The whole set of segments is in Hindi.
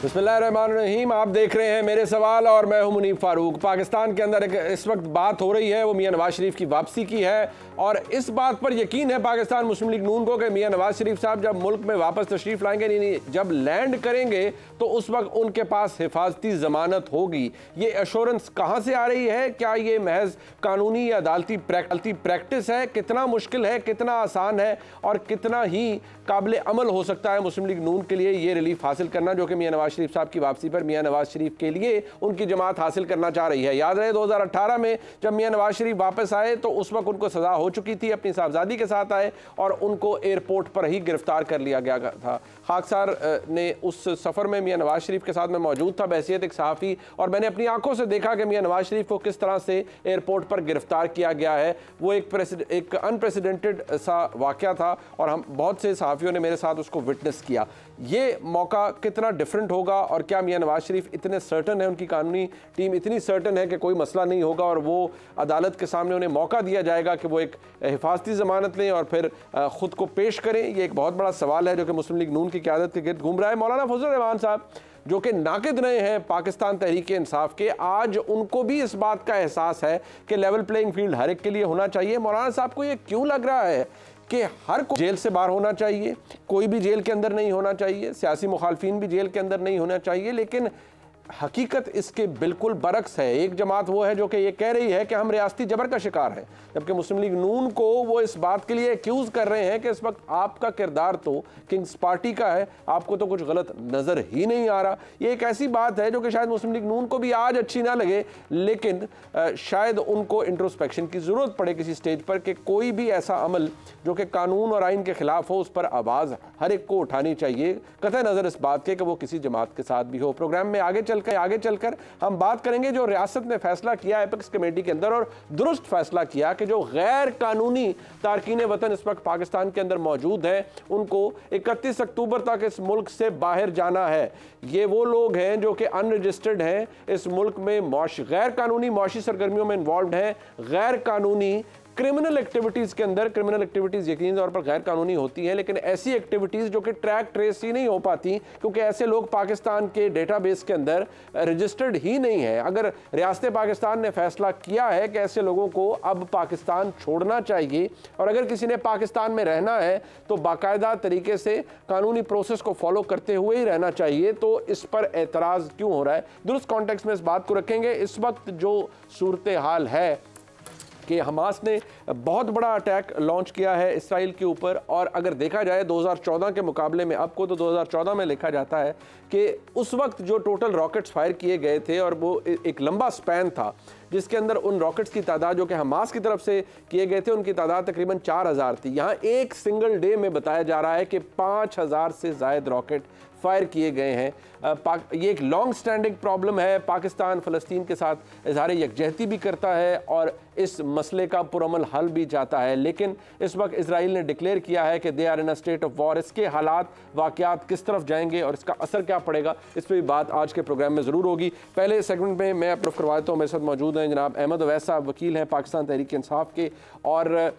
बिस्मिल्लाहिर्रहमानिर्रहीम। आप देख रहे हैं मेरे सवाल और मैं हूं मुनीब फारूक। पाकिस्तान के अंदर इस वक्त बात हो रही है वो मियां नवाज शरीफ की वापसी की है और इस बात पर यकीन है पाकिस्तान मुस्लिम लीग नून को कि मियां नवाज शरीफ साहब जब मुल्क में वापस तशरीफ लाएंगे, नहीं जब लैंड करेंगे तो उस वक्त उनके पास हिफाजती जमानत होगी। ये एश्योरेंस कहाँ से आ रही है? क्या ये महज कानूनी या अदालती प्रैक्टिस है? कितना मुश्किल है, कितना आसान है और कितना ही काबिल अमल हो सकता है मुस्लिम लीग नून के लिए ये रिलीफ हासिल करना जो कि मियां नवाज शरीफ साहब की वापसी पर मियां नवाज शरीफ के लिए उनकी जमात हासिल करना चाह रही है। याद रहे 2018 में जब मियां नवाज शरीफ वापस आए तो उस वक्त उनको सजा हो चुकी थी, अपनी साहबजादी के साथ आए और उनको एयरपोर्ट पर ही गिरफ्तार कर लिया गया था। खाकसार ने उस सफर में मियां नवाज शरीफ के साथ मैं मौजूद था बहैसियत एक सहाफ़ी और मैंने अपनी आंखों से देखा कि मियां नवाज शरीफ को किस तरह से एयरपोर्ट पर गिरफ्तार किया गया है। वो एक अनप्रेसिडेंटेड सा वाक़या था और हम बहुत से सहाफ़ियों ने मेरे साथ उसको विटनेस किया। ये मौका कितना डिफरेंट होगा और क्या मियां नवाज शरीफ इतने सर्टन है, उनकी कानूनी टीम इतनी सर्टन है कि कोई मसला नहीं होगा और वो अदालत के सामने उन्हें मौका दिया जाएगा कि वो एक हिफाजती ज़मानत लें और फिर ख़ुद को पेश करें? ये एक बहुत बड़ा सवाल है जो कि मुस्लिम लीग नून की क़यादत के गिर्द घूम रहा है। मौलाना फजल रहमान साहब जो कि नाक़िद रहे हैं पाकिस्तान तहरीक इंसाफ के, आज उनको भी इस बात का एहसास है कि लेवल प्लेइंग फील्ड हर एक के लिए होना चाहिए। मौलाना साहब को ये क्यों लग रहा है कि हर कोई जेल से बाहर होना चाहिए, कोई भी जेल के अंदर नहीं होना चाहिए, सियासी मुखालफिन भी जेल के अंदर नहीं होना चाहिए, लेकिन हकीकत इसके बिल्कुल बरक्स है। एक जमात वो है जो कि ये कह रही है कि हम रियासती जबर का शिकार हैं, जबकि मुस्लिम लीग नून को वो इस बात के लिए एक्यूज़ कर रहे हैं कि इस वक्त आपका किरदार तो किंग्स पार्टी का है, आपको तो कुछ गलत नज़र ही नहीं आ रहा। ये एक ऐसी बात है जो कि शायद मुस्लिम लीग नून को भी आज अच्छी ना लगे, लेकिन शायद उनको इंट्रोस्पेक्शन की ज़रूरत पड़े किसी स्टेज पर कि कोई भी ऐसा अमल जो कि कानून और आइन के ख़िलाफ़ हो उस पर आवाज़ हर एक को उठानी चाहिए, कतई नज़र इस बात के कि वो किसी जमात के साथ भी हो। प्रोग्राम में आगे चलकर हम बात करेंगे जो रियासत ने फैसला किया एपेक्स कमेटी के अंदर और दुरुस्त फैसला किया कि जो गैर कानूनी तारकीन वतन इस वक्त पाकिस्तान के अंदर मौजूद हैं उनको 31 अक्टूबर तक इस मुल्क से बाहर जाना है। ये वो लोग हैं जो कि अनरजिस्टर्ड हैं, इस मुल्क में गैर कानूनी मौशी सरगर्मियों में इन्वॉल्व हैं, गैर कानूनी क्रिमिनल एक्टिविटीज़ के अंदर। क्रिमिनल एक्टिविटीज़ यकीन तौर पर गैर कानूनी होती हैं, लेकिन ऐसी एक्टिविटीज़ जो कि ट्रैक ट्रेस ही नहीं हो पाती क्योंकि ऐसे लोग पाकिस्तान के डेटाबेस के अंदर रजिस्टर्ड ही नहीं है। अगर रियासत पाकिस्तान ने फैसला किया है कि ऐसे लोगों को अब पाकिस्तान छोड़ना चाहिए और अगर किसी ने पाकिस्तान में रहना है तो बाकायदा तरीके से कानूनी प्रोसेस को फॉलो करते हुए ही रहना चाहिए, तो इस पर एतराज़ क्यों हो रहा है? दुरुस्त कॉन्टेक्स्ट में इस बात को रखेंगे। इस वक्त जो सूरत हाल है कि हमास ने बहुत बड़ा अटैक लॉन्च किया है इसराइल के ऊपर और अगर देखा जाए 2014 के मुकाबले में अब को तो 2014 में लिखा जाता है कि उस वक्त जो टोटल रॉकेट्स फायर किए गए थे और वो एक लंबा स्पैन था जिसके अंदर उन रॉकेट्स की तादाद जो कि हमास की तरफ से किए गए थे उनकी तादाद तकरीबन 4000 थी। यहाँ एक सिंगल डे में बताया जा रहा है कि 5000 से ज़ायद रॉकेट फायर किए गए हैं। ये एक लॉन्ग स्टैंडिंग प्रॉब्लम है। पाकिस्तान फ़लस्तीन के साथ इज़हार यकजहती भी करता है और इस मसले का पुरअमल हल भी चाहता है, लेकिन इस वक्त इजराइल ने डिक्लेयर किया है कि they are in a state of war. इसके हालात वाक़यात किस तरफ जाएंगे और इसका असर क्या पड़ेगा, इस पर भी बात आज के प्रोग्राम में ज़रूर होगी। पहले सेगमेंट में मैं अप्रूव करवा देता हूँ, मेरे साथ मौजूद हैं जनाब अहमद अवैस साहब, वकील हैं पाकिस्तान तहरीक इंसाफ के और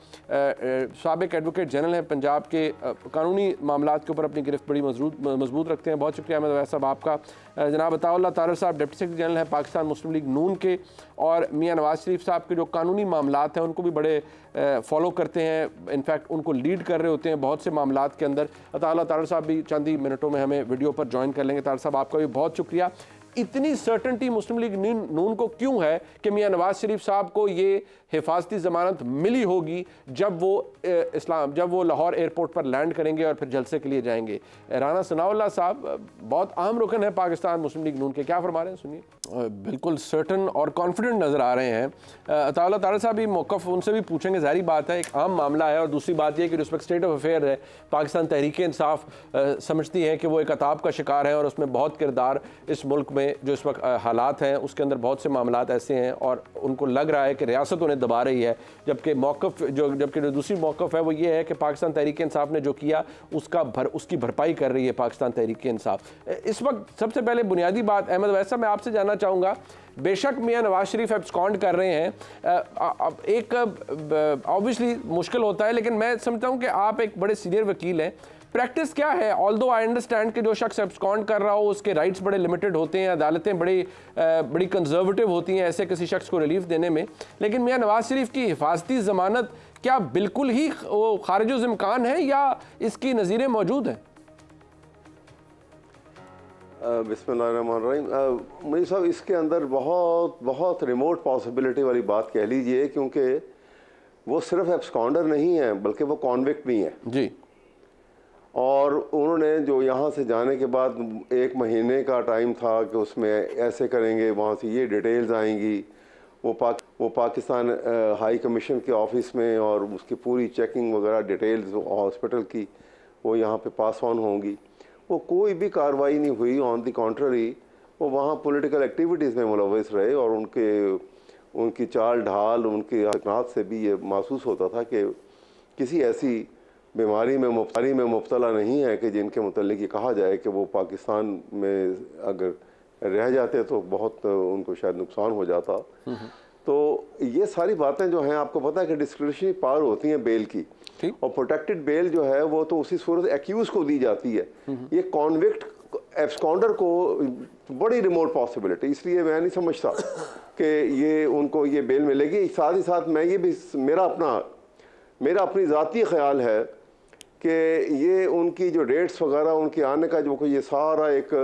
साबिक एडवोकेट जनरल हैं पंजाब के, कानूनी मामलात के ऊपर अपनी गिरफ्त बड़ी मजबूत रखते हैं। बहुत शुक्रिया अहमद अवैस साहब आपका। जनाब अताउल्लाह तारर साहब डिप्टी सेक्रेटरी जनरल हैं पाकिस्तान मुस्लिम लीग नून के और मियां नवाज शरीफ साहब के जो कानूनी मामलात हैं उनको भी बड़े फॉलो करते हैं, इनफैक्ट उनको लीड कर रहे होते हैं बहुत से मामलात के अंदर। अताउल्लाह तारर साहब भी चंद ही मिनटों में हमें वीडियो पर ज्वाइन कर लेंगे। तारर साहब आपका भी बहुत शुक्रिया। इतनी सर्टनटी मुस्लिम लीग नून को क्यों है कि मियां नवाज शरीफ साहब को ये हिफाजती ज़मानत मिली होगी जब वो लाहौर एयरपोर्ट पर लैंड करेंगे और फिर जलसे के लिए जाएंगे? राना सनाउल्लाह साहब बहुत अहम रुकन है पाकिस्तान मुस्लिम लीग नून के, क्या फरमा रहे हैं सुनिए। बिल्कुल सर्टन और कॉन्फिडेंट नज़र आ रहे हैं। अताउल्लाह तारर साहब भी मौक़िफ़ उनसे भी पूछेंगे, ज़ाहिर बात है एक आम मामला है और दूसरी बात यह कि जिस वक्त स्टेट ऑफ अफेयर है पाकिस्तान तहरीक इंसाफ समझती है कि वो एक अताब का शिकार है और उसमें बहुत किरदार इस मुल्क में जो इस वक्त हालात हैं उसके अंदर बहुत से मामलात ऐसे हैं और उनको लग रहा है कि रियासत उन्हें दबा रही है, जबकि जो दूसरी मौक़िफ़ है वो ये है कि पाकिस्तान तहरीक इंसाफ ने जो किया उसकी भरपाई कर रही है पाकिस्तान तहरीक इंसाफ। इस वक्त सबसे पहले बुनियादी बात अहमद वैसा मैं आपसे जानना चाहूँगा, बेशक मियां नवाज शरीफ एब्सकॉन्ड कर रहे हैं, एक ऑब्वियसली मुश्किल होता है, लेकिन मैं समझता हूँ कि आप एक बड़े सीनियर वकील हैं, प्रैक्टिस क्या है? ऑल्दो आई अंडरस्टैंड कि जो शख्स एब्सकॉन्ड कर रहा हो उसके राइट्स बड़े लिमिटेड होते हैं, अदालतें बड़ी कंजर्वेटिव होती हैं ऐसे किसी शख्स को रिलीफ देने में, लेकिन मियां नवाज शरीफ की हिफाजती ज़मानत क्या बिल्कुल ही खारिज इम्कान है या इसकी नज़ीरें मौजूद हैं? बिस्मिल्लाहिर्रहमानिर्रहीम। मुनीर साहब, इसके अंदर बहुत बहुत रिमोट पॉसिबिलिटी वाली बात कह लीजिए, क्योंकि वो सिर्फ एब्सकॉन्डर नहीं है बल्कि वो कॉन्विक्ट भी हैं जी। और उन्होंने जो यहाँ से जाने के बाद 1 महीने का टाइम था कि उसमें ऐसे करेंगे, वहाँ से ये डिटेल्स आएंगी, वो पाकिस्तान हाई कमीशन के ऑफिस में और उसकी पूरी चेकिंग वगैरह डिटेल्स हॉस्पिटल की वो यहाँ पे पास ऑन होंगी। वो कोई भी कार्रवाई नहीं हुई, ऑन द कॉन्ट्ररी वो वहाँ पॉलिटिकल एक्टिविटीज़ में मुलव्वस रहे और उनकी चाल ढाल, उनके हरकत से भी ये महसूस होता था कि किसी ऐसी बीमारी में मुब्तला नहीं है कि जिनके मुतल्लिक ये कहा जाए कि वो पाकिस्तान में अगर रह जाते तो बहुत उनको शायद नुकसान हो जाता। तो ये सारी बातें जो हैं, आपको पता है कि डिस्क्रिशनरी पावर होती हैं बेल की, और प्रोटेक्टेड बेल जो है वो तो उसी सूरत एक्यूज को दी जाती है। ये कॉन्विक्ट एब्सकॉन्डर को बड़ी रिमोट पॉसिबिलिटी, इसलिए मैं नहीं समझता कि ये उनको ये बेल मिलेगी। साथ ही साथ मैं ये भी मेरा अपनी ज़ाती ख्याल है कि ये उनकी जो डेट्स वगैरह उनके आने का जो ये सारा एक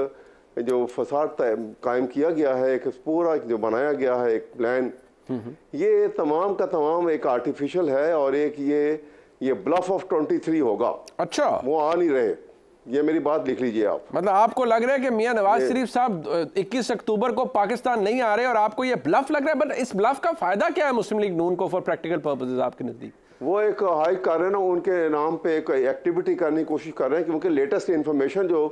जो फसाद कायम किया गया है, एक पूरा जो बनाया गया है एक प्लान, ये तमाम का तमाम एक आर्टिफिशियल है और एक ये ब्लफ ऑफ 23 होगा। अच्छा, वो आ नहीं रहे, ये मेरी बात लिख लीजिए आप। मतलब आपको लग रहा है कि मियां नवाज शरीफ साहब 21 अक्टूबर को पाकिस्तान नहीं आ रहे और आपको ये ब्लफ लग रहा है? बट इस ब्लफ का फायदा क्या है मुस्लिम लीग नून को फॉर प्रैक्टिकल पर्पसेस आपके नजदीक? वो एक हाइक कर रहे हैं ना, उनके नाम पे एक एक्टिविटी करने की कोशिश कर रहे हैं, क्योंकि लेटेस्ट इन्फॉर्मेशन जो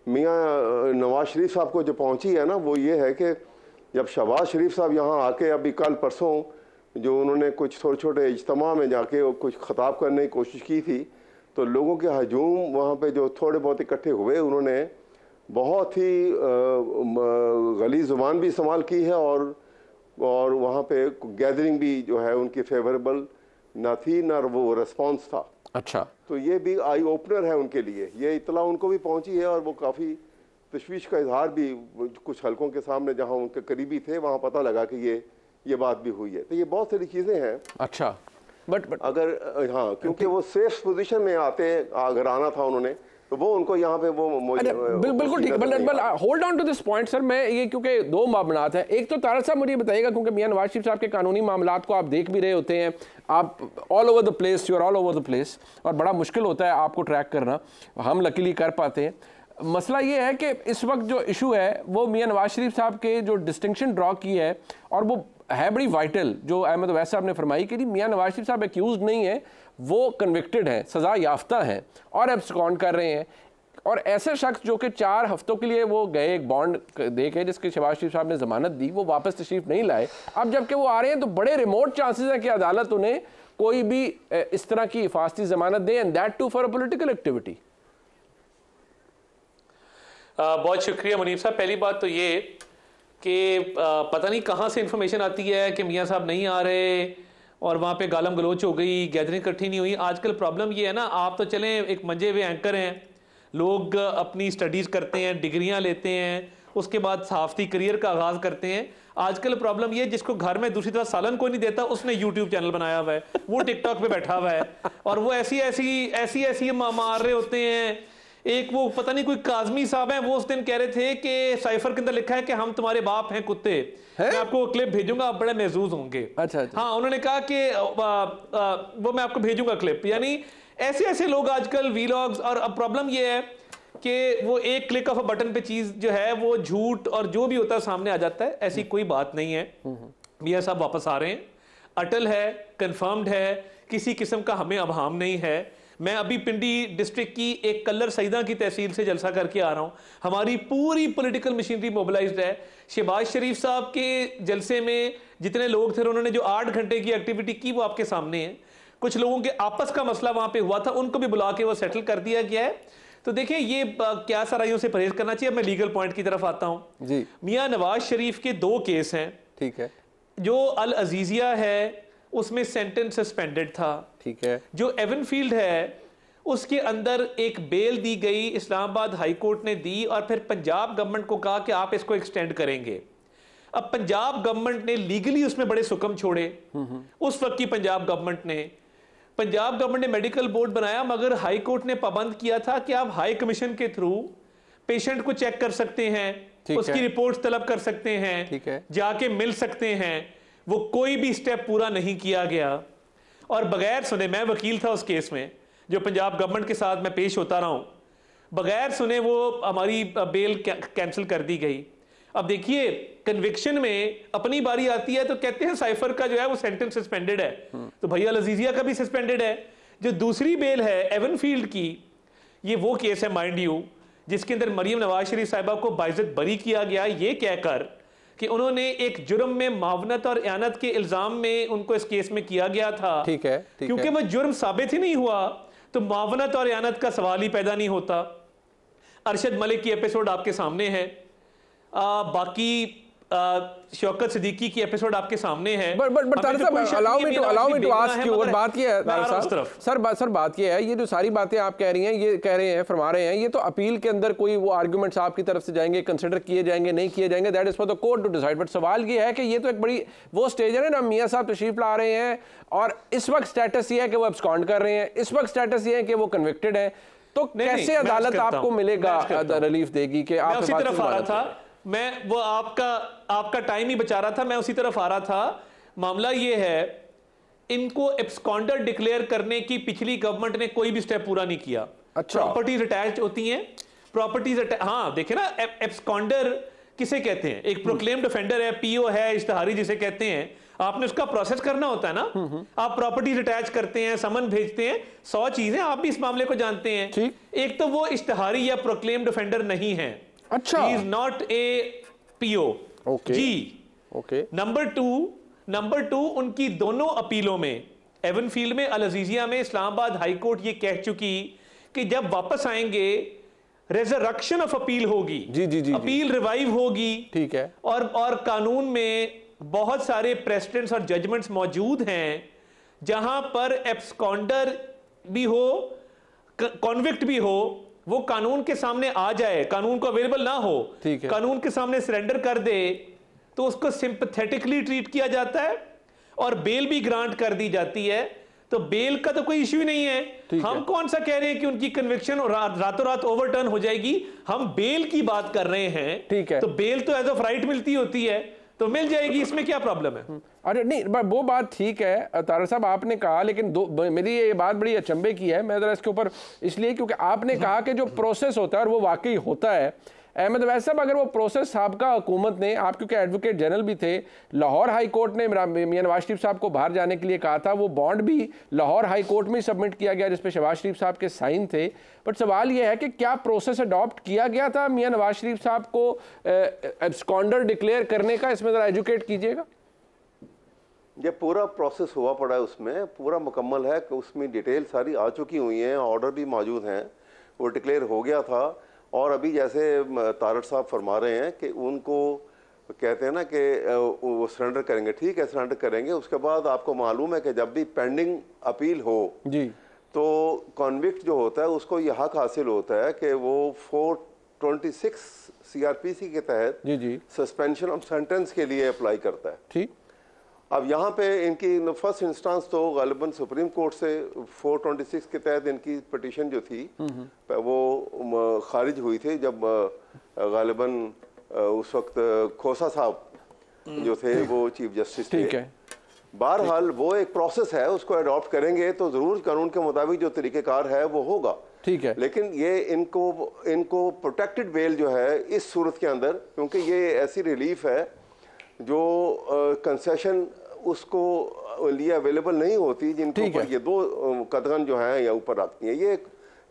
मियां नवाज शरीफ साहब को जो पहुंची है ना, वो ये है कि जब शहबाज शरीफ साहब यहाँ आके अभी कल परसों जो उन्होंने कुछ छोटे छोटे इज्तिमा में जाके कुछ खिताब करने की कोशिश की थी, तो लोगों के हजूम वहाँ पे जो थोड़े बहुत इकट्ठे हुए, उन्होंने बहुत ही गली ज़ुबान भी इस्तेमाल की है और वहाँ पे गैदरिंग भी जो है उनकी फेवरेबल ना थी, ना वो रिस्पॉन्स था। अच्छा, तो ये भी आई ओपनर है उनके लिए, ये इतला उनको भी पहुंची है और वो काफ़ी तशवीश का इजहार भी कुछ हलकों के सामने जहां उनके करीबी थे वहां पता लगा कि ये बात भी हुई है। तो ये बहुत सारी चीज़ें हैं। अच्छा, बट अगर हाँ, क्योंकि वो सेफ पोजीशन में अगर आना था उन्होंने, तो वो उनको यहाँ पे वो बिल्कुल ठीक है। But hold on to this point sir, मैं ये क्योंकि दो मामलात हैं। एक तो तारक साहब मुझे बताइएगा, क्योंकि मियां नवाज शरीफ साहब के कानूनी मामलात को आप देख भी रहे होते हैं, आप all over the place, you are all over the place, और बड़ा मुश्किल होता है आपको ट्रैक करना, हम लकीली कर पाते हैं। मसला ये है कि इस वक्त जो इशू है वो मियां नवाज शरीफ साहब के जो डिस्टिंक्शन ड्रॉ की है, और वो है बड़ी वाइटल, जो अहमद अवैस साहब ने फरमाई कि मियां नवाज शरीफ साहब एक्यूज नहीं है, वो कन्विक्टेड हैं, सज़ा याफ्ता हैं और एब्सकॉन्ड कर रहे हैं। और ऐसे शख्स जो कि 4 हफ्तों के लिए वो गए एक बॉन्ड दे के, जिसके शहबाज शरीफ साहब ने जमानत दी, वो वापस तशरीफ नहीं लाए। अब जबकि वो आ रहे हैं तो बड़े रिमोट चांसेस है कि अदालत उन्हें कोई भी इस तरह की हिफाजती जमानत दे, and that too for a political activity. बहुत शुक्रिया मुनीब साहब। पहली बात तो ये कि पता नहीं कहाँ से इंफॉर्मेशन आती है कि मियाँ साहब नहीं आ रहे और वहाँ पे गालम गलोच हो गई, गैदरिंग इकट्ठी नहीं हुई। आजकल प्रॉब्लम ये है ना, आप तो चलें एक मंजे हुए एंकर हैं, लोग अपनी स्टडीज़ करते हैं, डिग्रियां लेते हैं, उसके बाद सहाफ़ती करियर का आगाज़ करते हैं। आजकल प्रॉब्लम ये, जिसको घर में दूसरी तरफ सालन कोई नहीं देता, उसने यूट्यूब चैनल बनाया हुआ है, वो टिकटॉक पे बैठा हुआ है और वो ऐसी मार रहे होते हैं। एक वो पता नहीं कोई काजमी साहब है, वो उस दिन कह रहे थे कि साइफर के अंदर लिखा है कि हम तुम्हारे बाप हैं कुत्ते। मैं आपको क्लिप भेजूंगा, आप बड़े महजूज होंगे। अच्छा। हाँ, उन्होंने कहा कि वो मैं आपको भेजूंगा क्लिप। यानी ऐसे लोग आजकल वीलॉग्स, और अब प्रॉब्लम ये है कि वो एक क्लिक ऑफ अ बटन पे चीज जो है वो झूठ और जो भी होता है सामने आ जाता है। ऐसी कोई बात नहीं है। मियां साहब वापस आ रहे हैं, अटल है, कंफर्म्ड है, किसी किस्म का हमें अभाम नहीं है। मैं अभी पिंडी डिस्ट्रिक्ट की एक कल्लर सईदा की तहसील से जलसा करके आ रहा हूं। हमारी पूरी पॉलिटिकल मशीनरी मोबिलाइज्ड है। शहबाज शरीफ साहब के जलसे में जितने लोग थे, उन्होंने जो 8 घंटे की एक्टिविटी की वो आपके सामने है। कुछ लोगों के आपस का मसला वहां पे हुआ था, उनको भी बुला के वो सेटल कर दिया गया है। तो देखिए ये क्या सराइयों से परहेज करना चाहिए। अब मैं लीगल पॉइंट की तरफ आता हूं जी। मियां नवाज शरीफ के 2 केस हैं, ठीक है। जो अल अजीजिया है उसमें सेंटेंस सस्पेंडेड था, ठीक है। जो एवनफील्ड है उसके अंदर एक बेल दी गई, इस्लामाबाद हाई कोर्ट ने दी और फिर पंजाब गवर्नमेंट को कहा कि आप इसको एक्सटेंड करेंगे। अब पंजाब गवर्नमेंट ने लीगली उसमें बड़े सुकम छोड़े। उस वक्त की पंजाब गवर्नमेंट ने मेडिकल बोर्ड बनाया, मगर हाई कोर्ट ने पाबंद किया था कि आप हाई कमीशन के थ्रू पेशेंट को चेक कर सकते हैं, उसकी रिपोर्ट तलब कर सकते हैं, जाके मिल सकते हैं। वो कोई भी स्टेप पूरा नहीं किया गया और बगैर सुने, मैं वकील था उस केस में जो पंजाब गवर्नमेंट के साथ मैं पेश होता रहा हूं, बगैर सुने वो हमारी बेल कैंसिल कर दी गई। अब देखिए, कन्विक्शन में अपनी बारी आती है तो कहते हैं साइफर का जो है वो सेंटेंस सस्पेंडेड है, तो भैया अल-अज़ीज़िया का भी सस्पेंडेड है। जो दूसरी बेल है एवनफील्ड की, ये वो केस है माइंड यू जिसके अंदर मरियम नवाज शरीफ साहिबा को बाइज्जत बरी किया गया, ये कहकर कि उन्होंने एक जुर्म में मावनत और इयानत के इल्जाम में उनको इस केस में किया गया था। ठीक है, क्योंकि वो जुर्म साबित ही नहीं हुआ तो मावनत और इयानत का सवाल ही पैदा नहीं होता। अरशद मलिक की एपिसोड आपके सामने है, बाकी शौकत सिद्दीकी की एपिसोड आपके सामने है। Allow me to ask you, और बात ये है सर बात ये है, ये जो सारी बातें आप कह रही हैं, ये कह रहे हैं, फरमा रहे हैं, ये तो अपील के अंदर कोई वो आर्गुमेंट्स आपकी तरफ से जाएंगे, कंसिडर किए जाएंगे, नहीं किए जाएंगे, that is for the court to decide. But सवाल ये है कि ये तो एक बड़ी वो स्टेज है ना, मियां साहब तशरीफ ला रहे हैं और इस वक्त स्टेटस ये है कि वो एब्सकॉन्ड कर रहे हैं, इस वक्त स्टेटस ये है कि वो कन्विक्टेड है, तो कैसे अदालत आपको मिलेगा, रिलीफ देगी? कि आप उसी तरफ आ रहा था मैं, वो आपका टाइम ही बचा रहा था, मैं उसी तरफ आ रहा था। मामला ये है, इनको एब्सकॉन्डर डिक्लेयर करने की पिछली गवर्नमेंट ने कोई भी स्टेप पूरा नहीं किया। अच्छा, प्रॉपर्टीज अटैच होती हैं, प्रॉपर्टीज हाँ देखिए ना, एब्सकॉन्डर किसे कहते हैं? एक प्रोक्लेम्ड ऑफेंडर है, पीओ है, इश्तिहारी जिसे कहते हैं, आपने उसका प्रोसेस करना होता है ना। आप प्रॉपर्टीज अटैच करते हैं, समन भेजते हैं, 100 चीजें, आप भी इस मामले को जानते हैं। एक तो वो इश्तिहारी या प्रोक्लेम्ड ऑफेंडर नहीं है। अच्छा, he is not a PO। जी, नंबर टू उनकी दोनों अपीलों में, एवनफील्ड में, अल-अज़ीज़िया में, इस्लामाबाद हाई कोर्ट ये कह चुकी कि जब वापस आएंगे रेजरेक्शन ऑफ अपील होगी। जी, अपील रिवाइव होगी। ठीक है, और कानून में बहुत सारे प्रेसिडेंट्स और जजमेंट्स मौजूद हैं जहां पर एब्सकॉन्डर भी हो, कॉन्विक्ट भी हो, वो कानून के सामने आ जाए, कानून को अवेलेबल ना हो, कानून के सामने सरेंडर कर दे तो उसको सिंपैथेटिकली ट्रीट किया जाता है और बेल भी ग्रांट कर दी जाती है। तो बेल का तो कोई इश्यू नहीं है। हम कौन सा कह रहे हैं कि उनकी कन्विक्शन रातों रात ओवरटर्न हो जाएगी, हम बेल की बात कर रहे हैं। ठीक है, तो बेल तो एज ऑफ राइट मिलती होती है, तो मिल जाएगी, इसमें क्या प्रॉब्लम है? अरे नहीं, वो बात ठीक है तारड़ साहब, आपने कहा, लेकिन मेरी ये बात बड़ी अचंभे की है, मैं जरा इसके ऊपर इसलिए क्योंकि आपने कहा कि जो प्रोसेस होता है और वो वाकई होता है। अहमद अवैस साहब, अगर वो प्रोसेस साहबका हुकूमत ने, आप क्योंकि एडवोकेट जनरल भी थे, लाहौर हाई कोर्ट ने मियां नवाज शरीफ साहब को बाहर जाने के लिए कहा था, वो बॉन्ड भी लाहौर हाई कोर्ट में सबमिट किया गया जिस पे शहबाज शरीफ साहब के साइन थे। बट सवाल ये है कि क्या प्रोसेस अडॉप्ट किया गया था मियां नवाज शरीफ साहब को एब्सकॉन्डर डिक्लेयर करने का? इसमें ज़रा एजुकेट कीजिएगा। ये पूरा प्रोसेस हुआ पड़ा है, उसमें पूरा मुकम्मल है, उसमें डिटेल सारी आ चुकी हुई हैं, ऑर्डर भी मौजूद हैं, वो डिक्लेयर हो गया था। और अभी जैसे तारड़ साहब फरमा रहे हैं कि उनको कहते हैं ना कि वो सरेंडर करेंगे, ठीक है सरेंडर करेंगे, उसके बाद आपको मालूम है कि जब भी पेंडिंग अपील हो जी, तो कॉन्विक्ट जो होता है उसको ये हक हासिल होता है कि वो 426 CRPC के तहत जी सस्पेंशन ऑफ सेंटेंस के लिए अप्लाई करता है। ठीक, अब यहाँ पे इनकी फर्स्ट इंस्टेंस तो गालिबन सुप्रीम कोर्ट से 426 के तहत इनकी पिटीशन जो थी वो खारिज हुई थी, जब गालिबन उस वक्त खोसा साहब जो थे वो चीफ जस्टिस थे। बहरहाल वो एक प्रोसेस है, उसको अडॉप्ट करेंगे तो जरूर कानून के मुताबिक जो तरीक़ेकार है वो होगा। ठीक है, लेकिन ये इनको प्रोटेक्टेड बेल जो है इस सूरत के अंदर, क्योंकि ये ऐसी रिलीफ है जो कंसेशन उसको लिए अवेलेबल नहीं होती, जिनके ऊपर ये दो कदगन जो है या ऊपर आती हैं, ये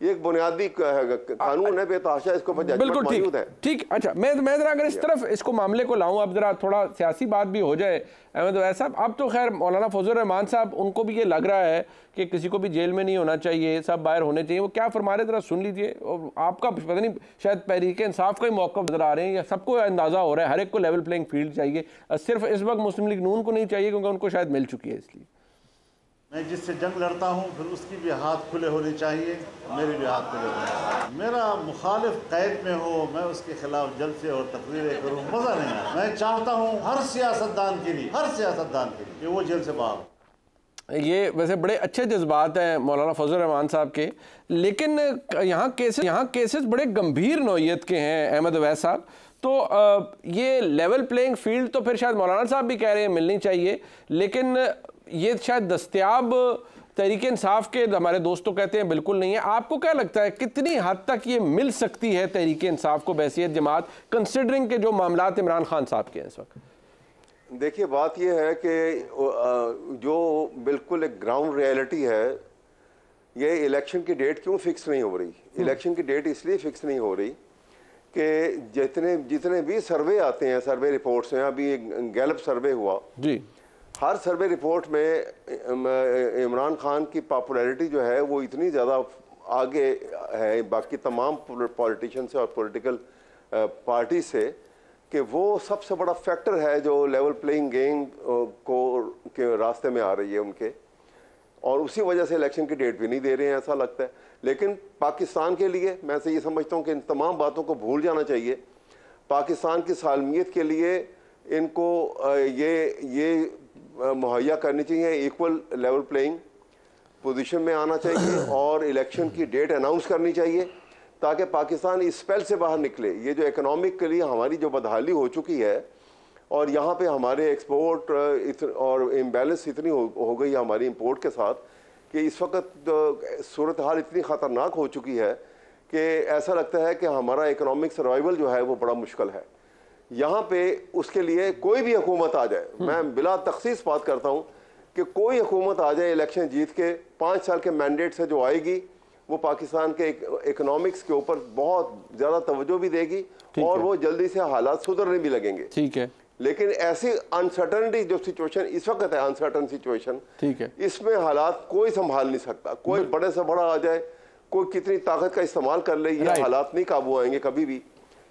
एक बुनियादी कानून है, बेतहाशा इसको जजमेंट मौजूद है। ठीक, अच्छा, मैं जरा अगर इस तरफ इसको मामले को लाऊं, अब जरा थोड़ा सियासी बात भी हो जाए अहमद अवैस साहब। अब तो खैर मौलाना फजल रहमान साहब, उनको भी ये लग रहा है कि किसी को भी जेल में नहीं होना चाहिए, सब बाहर होने चाहिए, वो क्या फरमा रहे जरा सुन लीजिए। और आपका पता नहीं शायद तहरीक इंसाफ का ही मौक़िफ़ नजर आ रहे हैं, या सबको अंदाज़ा हो रहा है, हर एक को लेवल प्लेइंग फील्ड चाहिए, सिर्फ इस वक्त मुस्लिम लीग नून को नहीं चाहिए क्योंकि उनको शायद मिल चुकी है। इसलिए मैं जिससे जंग लड़ता हूँ फिर उसकी भी हाथ खुले होने चाहिए, मेरे भी हाथ खुले होने चाहिए। मेरा मुखालिफ कैद में हो, मैं उसके खिलाफ जलसे और तकरीरें करूँ, मज़ा नहीं आया। मैं चाहता हूँ हर सियासतदान के लिए कि वो जेल से बाहर। ये वैसे बड़े अच्छे जज्बात हैं मौलाना फजल रहमान साहब के, लेकिन यहाँ केसेस बड़े गंभीर नौइयत के हैं अहमद अवैस साहब। तो ये लेवल प्लेइंग फील्ड तो फिर शायद मौलाना साहब भी कह रहे हैं मिलनी चाहिए, लेकिन ये शायद दस्तयाब तहरीक इंसाफ के हमारे दोस्तों कहते हैं बिल्कुल नहीं है। आपको क्या लगता है कितनी हद तक ये मिल सकती है तहरीक इंसाफ को बहैसियत जमात, कंसिडरिंग के जो मामलात इमरान खान साहब के हैं इस वक्त? देखिए, बात यह है कि जो बिल्कुल एक ग्राउंड रियलिटी है, ये इलेक्शन की डेट क्यों फिक्स नहीं हो रही? इलेक्शन की डेट इसलिए फिक्स नहीं हो रही कि जितने भी सर्वे आते हैं, सर्वे रिपोर्ट्स हैं, अभी गैलप सर्वे हुआ जी, हर सर्वे रिपोर्ट में इमरान खान की पॉपुलैरिटी जो है वो इतनी ज़्यादा आगे है बाकी तमाम पॉलिटिशियन से और पॉलिटिकल पार्टी से कि वो सबसे बड़ा फैक्टर है जो लेवल प्लेइंग गेम के रास्ते में आ रही है उनके, और उसी वजह से इलेक्शन की डेट भी नहीं दे रहे हैं ऐसा लगता है। लेकिन पाकिस्तान के लिए मैं से ये समझता हूँ कि इन तमाम बातों को भूल जाना चाहिए। पाकिस्तान की सालमियत के लिए इनको ये मुहैया करनी चाहिए, इक्वल लेवल प्लेइंग पोजीशन में आना चाहिए और इलेक्शन की डेट अनाउंस करनी चाहिए ताकि पाकिस्तान इस स्पेल से बाहर निकले। ये जो इकोनॉमिक के लिए हमारी जो बदहाली हो चुकी है और यहाँ पे हमारे एक्सपोर्ट और इम्बैलेंस इतनी हो गई है हमारी इंपोर्ट के साथ कि इस वक्त सूरत हाल इतनी ख़तरनाक हो चुकी है कि ऐसा लगता है कि हमारा इकोनॉमिक सर्वाइवल जो है वो बड़ा मुश्किल है। यहाँ पे उसके लिए कोई भी हुकूमत आ जाए, मैं बिला तखसीस बात करता हूँ कि कोई हुकूमत आ जाए इलेक्शन जीत के 5 साल के मैंडेट से जो आएगी वो पाकिस्तान के इकोनॉमिक्स के ऊपर बहुत ज़्यादा तवज्जो भी देगी और वो जल्दी से हालात सुधरने भी लगेंगे। ठीक है, लेकिन ऐसी अनसर्टनिटी जो सिचुएशन इस वक्त है, अनसर्टन सिचुएशन, ठीक है, इसमें हालात कोई संभाल नहीं सकता। कोई बड़े से बड़ा आ जाए, कोई कितनी ताकत का इस्तेमाल कर ले, ये हालात नहीं काबू आएंगे कभी भी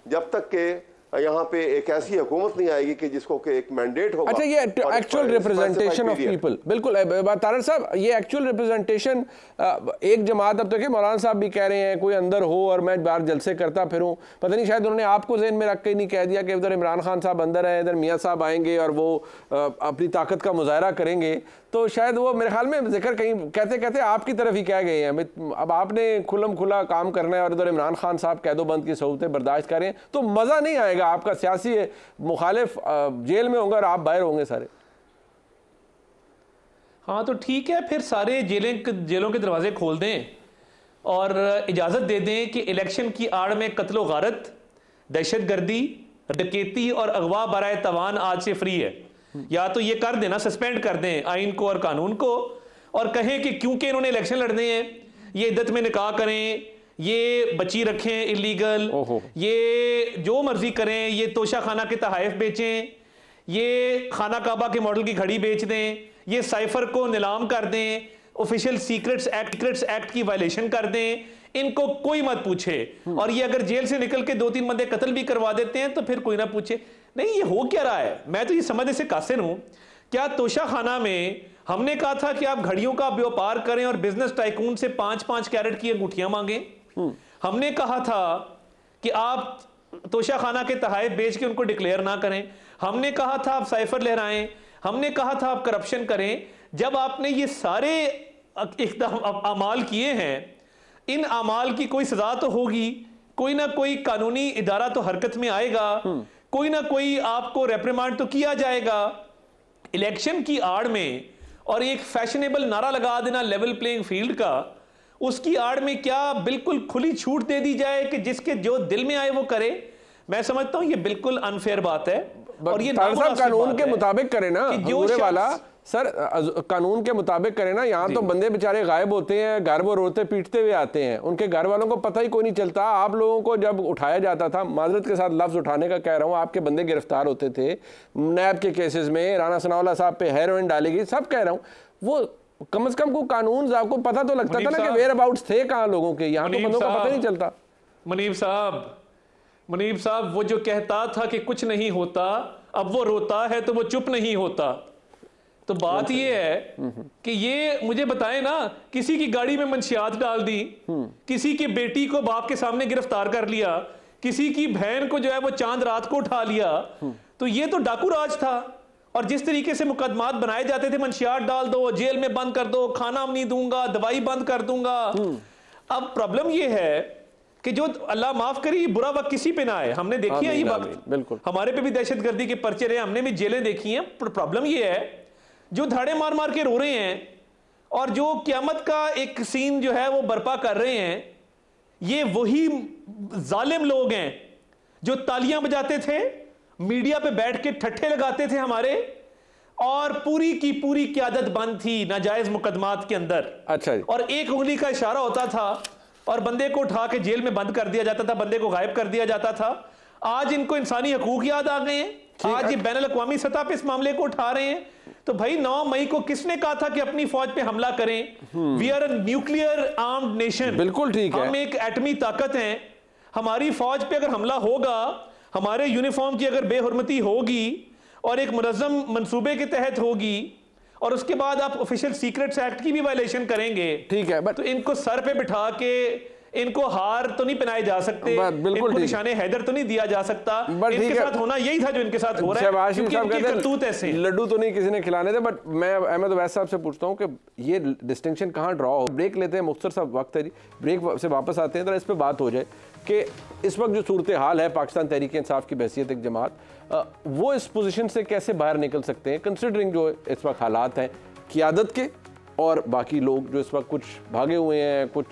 जब तक के यहाँ पे एक ऐसी हुकूमत नहीं आएगी कि जिसको कि एक मैंडेट होगा। अच्छा, ये एक्चुअल रिप्रेजेंटेशन ऑफ पीपल, बिल्कुल तारड़ साहब, ये एक्चुअल रिप्रेजेंटेशन एक जमात, अब तक मौलाना साहब भी कह रहे हैं कोई अंदर हो और मैं बाहर जलसे करता फिरूं, पता नहीं शायद उन्होंने आपको ज़हन में रख के नहीं कह दिया कि इधर इमरान खान साहब अंदर है, इधर मियाँ साहब आएंगे और वो अपनी ताकत का मुजाहरा करेंगे, तो शायद वो मेरे ख्याल में जिक्र कहीं कहते कहते आपकी तरफ ही कह गए हैं। अब आपने खुलम खुला काम करना है और इधर इमरान खान साहब कैदोबंद की सहूलतें बर्दाश्त करें तो मज़ा नहीं आएगा। आपका सियासी मुखालिफ जेल में होंगे और आप बाहर होंगे सारे। हाँ तो ठीक है, फिर सारे जेलों के दरवाजे खोल दें और इजाज़त दे दें कि इलेक्शन की आड़ में कत्लो गारत, दहशतगर्दी, डकैती और अगवा बराए तवान आज से फ्री है। या तो ये कर देना, सस्पेंड कर दें आइन को और कानून को और कहें कि क्योंकि इन्होंने इलेक्शन लड़ने हैं, ये इद्दत में निकाह करें, ये बच्ची रखें इलीगल, ये जो मर्जी करें, ये तोशा खाना के तहाइफ बेचें, ये खाना काबा के मॉडल की घड़ी बेच दें, ये साइफर को नीलाम कर दें, ऑफिशियल सीक्रेट्स एक्ट की वायलेशन कर दें, इनको कोई मत पूछे। और ये अगर जेल से निकल के 2-3 बंदे कत्ल भी करवा देते हैं तो फिर कोई ना पूछे। नहीं, ये हो क्या रहा है? मैं तो ये समझने से कासिर हूं। क्या तोशा खाना में हमने कहा था कि आप घड़ियों का व्यापार करें और बिजनेस टाइकून से 5-5 कैरेट की अंगूठियां मांगें? हमने कहा था कि आप तोशा खाना के तहाइफ बेच के उनको डिक्लेयर ना करें। हमने कहा था आप साइफर लहराएं। हमने कहा था आप करप्शन करें। जब आपने ये सारे अमाल किए हैं, इन अमाल की कोई सजा तो होगी, कोई ना कोई कानूनी इदारा तो हरकत में आएगा, कोई ना कोई आपको रेप्रिमांड तो किया जाएगा। इलेक्शन की आड़ में और एक फैशनेबल नारा लगा देना लेवल प्लेइंग फील्ड का, उसकी आड़ में क्या बिल्कुल खुली छूट दे दी जाए कि जिसके जो दिल में आए वो करे? मैं समझता हूं ये बिल्कुल अनफेयर बात है। और ये कानून के मुताबिक करे ना, जो वाला सर कानून के मुताबिक करे ना। यहाँ तो बंदे बेचारे गायब होते हैं, घर वो रोते पीटते हुए आते हैं, उनके घर वालों को पता ही कोई नहीं चलता। आप लोगों को जब उठाया जाता था, माजरत के साथ लफ्ज उठाने का कह रहा हूँ, आपके बंदे गिरफ्तार होते थे नैब के केसेस में, राना सनाउल्लाह साहब पे हेरोइन डाली गई, सब कह रहा हूँ, वो कम से कम को कानून आपको पता तो लगता था ना कि वेयर अबाउट्स थे कहाँ लोगों के। यहाँ तो बंदों को पता नहीं चलता। मुनीब साहब वो जो कहता था कि कुछ नहीं होता, अब वो रोता है तो वो चुप नहीं होता। तो बात ये है कि ये मुझे बताएं ना, किसी की गाड़ी में मंशियात डाल दी, किसी की बेटी को बाप के सामने गिरफ्तार कर लिया, किसी की बहन को जो है वो चांद रात को उठा लिया, तो ये तो डाकू राज था। और जिस तरीके से मुकदमात बनाए जाते थे, मंशियात डाल दो, जेल में बंद कर दो, खाना नहीं दूंगा, दवाई बंद कर दूंगा। अब प्रॉब्लम ये है कि जो अल्लाह माफ करी बुरा वक्त किसी पे ना आए। हमने देखी है ये वक्त, बिल्कुल हमारे पे भी दहशतगर्दी के पर्चे रहे, हमने भी जेलें देखी हैं। प्रॉब्लम ये है जो धाड़े मार मार के रो रहे हैं और जो क़यामत का एक सीन जो है वो बर्पा कर रहे हैं, ये वही जालिम लोग हैं जो तालियां बजाते थे, मीडिया पे बैठ के ठट्ठे लगाते थे हमारे, और पूरी की पूरी क़यादत बंद थी नाजायज मुकदमात के अंदर। अच्छा जी। और एक उंगली का इशारा होता था और बंदे को उठा के जेल में बंद कर दिया जाता था, बंदे को गायब कर दिया जाता था। आज इनको इंसानी हकूक याद आ गए हैं, आज ये बैनुल अक़वामी सतह पे इस मामले को उठा रहे हैं। तो भाई 9 मई को किसने कहा था कि अपनी फौज पे हमला करें? We are a nuclear armed nation. बिल्कुल ठीक है, हम एक एटमी ताकत हैं। हमारी फौज पे अगर हमला होगा, हमारे यूनिफॉर्म की अगर बेहुरमती होगी और एक मुनज़्ज़म मंसूबे के तहत होगी, और उसके बाद आप ऑफिशियल सीक्रेट्स एक्ट की भी वायलेशन करेंगे, ठीक है, तो इनको सर पे बिठा के इनको हार तो नहीं पहनाए जा सकते, इनको निशाने हैदर तो नहीं दिया जा सकता। इनके साथ होना यही था जो इनके साथ हो रहा है, क्योंकि इनके करतूत ऐसे हैं। लड्डू तो नहीं किसी ने खिलाने थे। बट मैं अहमद अवैस साहब से पूछता हूँ कि ये डिस्टिंक्शन कहाँ ड्रॉ हो। ब्रेक लेते हैं, मुख्तर साहब वक्त है जी, ब्रेक से वापस आते हैं तो इस पर बात हो जाए कि इस वक्त जो सूरत हाल है पाकिस्तान तहरीक इंसाफ की बहसियत एक जमात, वो इस पोजीशन से कैसे बाहर निकल सकते हैं, कंसिडरिंग जो इस वक्त हालात हैं क़यादत के, और बाकी लोग जो इस वक्त कुछ भागे हुए हैं, कुछ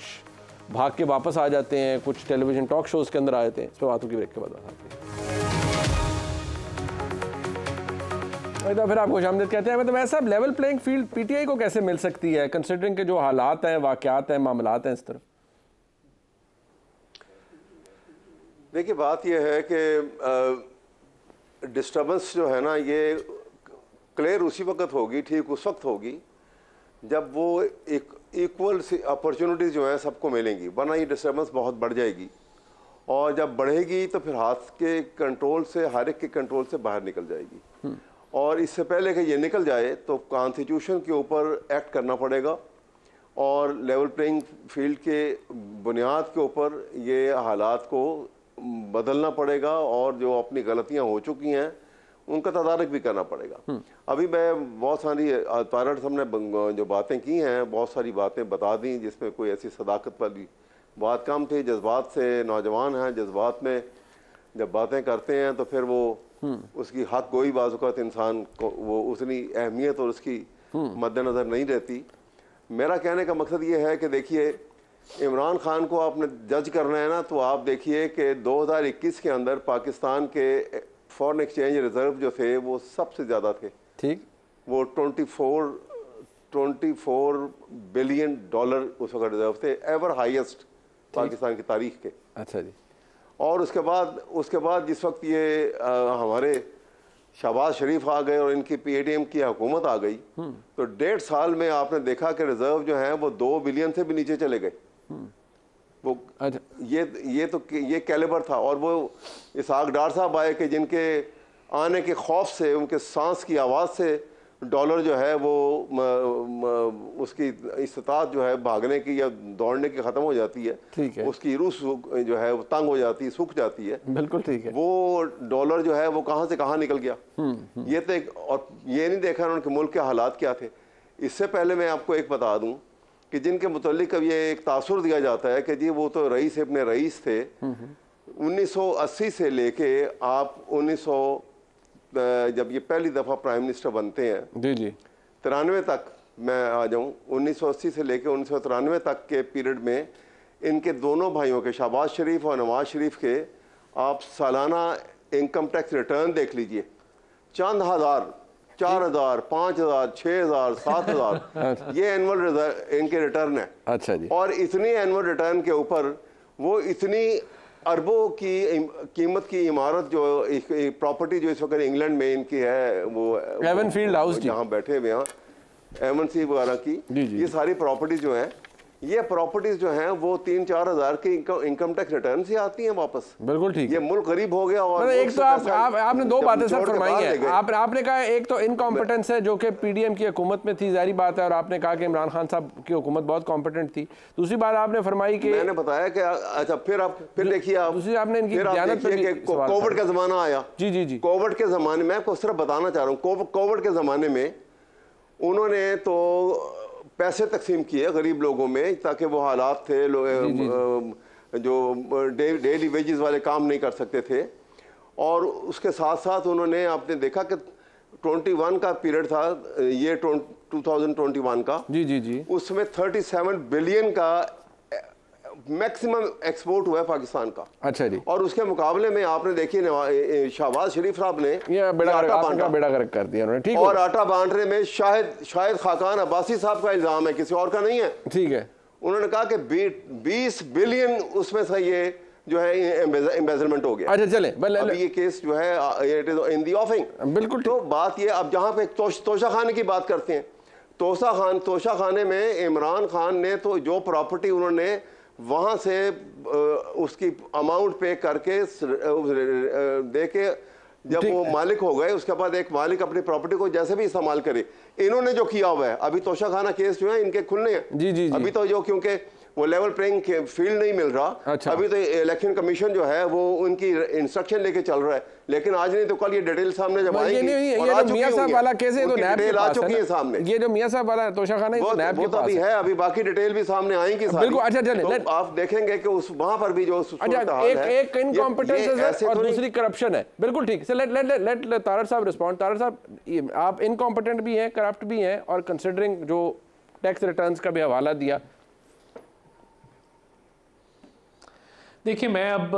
भाग के वापस आ जाते हैं, कुछ टेलीविजन टॉक शोज़ के अंदर आ जाते हैं। इस पर बातों की ब्रेक के बाद फिर आपको खुशामदीद कहते हैं। मतलब ऐसा लेवल प्लेइंग फील्ड पीटीआई को कैसे मिल सकती है, कंसिडरिंग के जो हालात हैं, वाक़यात हैं, मामलात हैं इस तरफ? देखिए बात यह है कि डिस्टर्बेंस जो है ना, ये क्लियर उसी वक्त होगी, ठीक उस वक्त होगी जब वो एक इक्वल सी अपॉर्चुनिटीज़ जो है सबको मिलेंगी, वरना ये डिस्टर्बेंस बहुत बढ़ जाएगी। और जब बढ़ेगी तो फिर हाथ के कंट्रोल से, हर एक के कंट्रोल से बाहर निकल जाएगी। और इससे पहले कि ये निकल जाए तो कॉन्स्टिट्यूशन के ऊपर एक्ट करना पड़ेगा और लेवल प्लेइंग फील्ड के बुनियाद के ऊपर ये हालात को बदलना पड़ेगा, और जो अपनी गलतियां हो चुकी हैं उनका तदारक भी करना पड़ेगा। अभी मैं बहुत सारी तारड़ साहब ने जो बातें की हैं, बहुत सारी बातें बता दी जिसमें कोई ऐसी सदाकत वाली बात कम थी। जज्बात से नौजवान हैं, जज्बात में जब बातें करते हैं तो फिर वो उसकी हक गोई बाज़ इंसान को वो उतनी अहमियत और उसकी मद्देनज़र नहीं रहती। मेरा कहने का मकसद ये है कि देखिए, इमरान खान को आपने जज करना है ना, तो आप देखिए कि 2021 के अंदर पाकिस्तान के फॉरेन एक्सचेंज रिजर्व जो थे वो सबसे ज़्यादा थे। ठीक, वो 24 बिलियन डॉलर उस वक्त रिजर्व थे, एवर हाईएस्ट पाकिस्तान की तारीख के। अच्छा जी। और उसके बाद जिस वक्त ये हमारे शहबाज शरीफ आ गए और इनकी पीएडीएम की हुकूमत आ गई, तो 1.5 साल में आपने देखा कि रिजर्व जो है वो 2 बिलियन से भी नीचे चले गए। वो अच्छा, ये कैलिबर था। और वो इसहाक डार साहब आए कि जिनके आने के खौफ से, उनके सांस की आवाज़ से डॉलर जो है वो उसकी इस्तात जो है भागने की या दौड़ने की ख़त्म हो जाती है, ठीक है, उसकी रूह जो है वो तंग हो जाती है, सूख जाती है। बिल्कुल ठीक है। वो डॉलर जो है वो कहाँ से कहाँ निकल गया, ये तो एक, और ये नहीं देखा उनके मुल्क के हालात क्या थे। इससे पहले मैं आपको एक बता दूं कि जिनके मुतल्लिक अब ये एक तासुर दिया जाता है कि जी वो तो रईस अपने रईस थे। 1980 से लेके आप 1900 जब ये पहली दफ़ा प्राइम मिनिस्टर बनते हैं जी जी 93 तक मैं आ जाऊं, 1980 से लेके 1993 तक के पीरियड में इनके दोनों भाइयों के, शहबाज शरीफ और नवाज शरीफ के, आप सालाना इनकम टैक्स रिटर्न देख लीजिए, चंद हज़ार, 4,000, 5,000, 6,000, 7,000 ये एनुअल इनके रिटर्न है। अच्छा जी। और इतनी एनुअल रिटर्न के ऊपर वो इतनी अरबों की कीमत की इमारत जो प्रॉपर्टी जो इस वक्त इंग्लैंड में इनकी है, वो एवन फील्ड हाउस जहाँ बैठे हुए हैं, एमएनसी वगैरह की, ये सारी प्रॉपर्टी जो है ये प्रॉपर्टीज जो हैं वो 3-4 हज़ार की इनकम टैक्स रिटर्न से आती हैं वापस। बिल्कुल ठीक। ये मुल्क गरीब हो गया। और एक तो आपने दो बातें सर फरमाई है। आपने कहा एक तो इनकॉम्पिटेंस है जो कि पीडीएम की हुकूमत में थी, जाहिर बात है, और आपने कहा कि इमरान खान साहब की हुकूमत बहुत कॉम्पिटेंट थी। दूसरी बात आपने फरमाई कि मैंने बताया कि अच्छा फिर देखिए आप, दूसरी आपने इनकी कोविड का जमाना आया। जी जी जी, कोविड के जमाने में आपको सिर्फ बताना चाह रहा हूँ, कोविड के जमाने में उन्होंने तो पैसे तकसीम किए गरीब लोगों में, ताकि वो हालात थे जो डेली वेजेस वाले काम नहीं कर सकते थे। और उसके साथ साथ उन्होंने, आपने देखा कि 21 का पीरियड था, ये 2021 का, जी जी जी, उसमें 37 बिलियन का मैक्सिमम एक्सपोर्ट हुआ है पाकिस्तान का। अच्छा जी। और उसके मुकाबले में आपने देखिए शहबाज शरीफ साहब ने बेड़ा गर्क कर दिया उन्होंने, ठीक। और आटा बांटने में शायद खाकान अब्बासी साहब का इल्जाम है, किसी और का नहीं है, ठीक है। उन्होंने कहा कि 20 बिलियन उसमें से ये जो है एम्बेजलमेंट हो गया। अच्छा चले, अब ये केस जो है इट इज इन दी ऑफिंग। बिल्कुल। तो बात ये, अब जहाँ पे तोशा खाने की बात करते हैं, तोशा खाने में इमरान खान ने तो जो प्रॉपर्टी उन्होंने वहाँ से उसकी अमाउंट पे करके दे के जब वो मालिक हो गए, उसके बाद एक मालिक अपनी प्रॉपर्टी को जैसे भी इस्तेमाल करे, इन्होंने जो किया हुआ है, अभी तोशाखाना केस जो है इनके खुलने हैं। जी जी जी। अभी तो जो, क्योंकि वो लेवल प्लेइंग फील्ड नहीं मिल रहा। अच्छा। अभी तो इलेक्शन कमीशन जो है वो उनकी इंस्ट्रक्शन लेके चल रहा है, लेकिन आज नहीं तो कल ये डिटेल सामने जब आएगी। मियां साहब वाला केस है तो नैब के पास आ चुकी है सामने। ये जो मियां साहब वाला तोशाखाना वो नैब के पास अभी है, अभी बाकी डिटेल भी सामने आएंगी सारी। बिल्कुल। अच्छा चले, तो आप देखेंगे कि उस वहां पर भी जो एक इनकॉम्पिटेंस है और दूसरी करप्शन है। बिल्कुल ठीक। लेट तारड़ साहब रिस्पॉन्ड। तारड़ साहब, आप इनकॉम्पिटेंट भी हैं, करप्ट भी हैं, और कंसिडरिंग जो टैक्स रिटर्न्स का भी हवाला दिया, देखिए मैं अब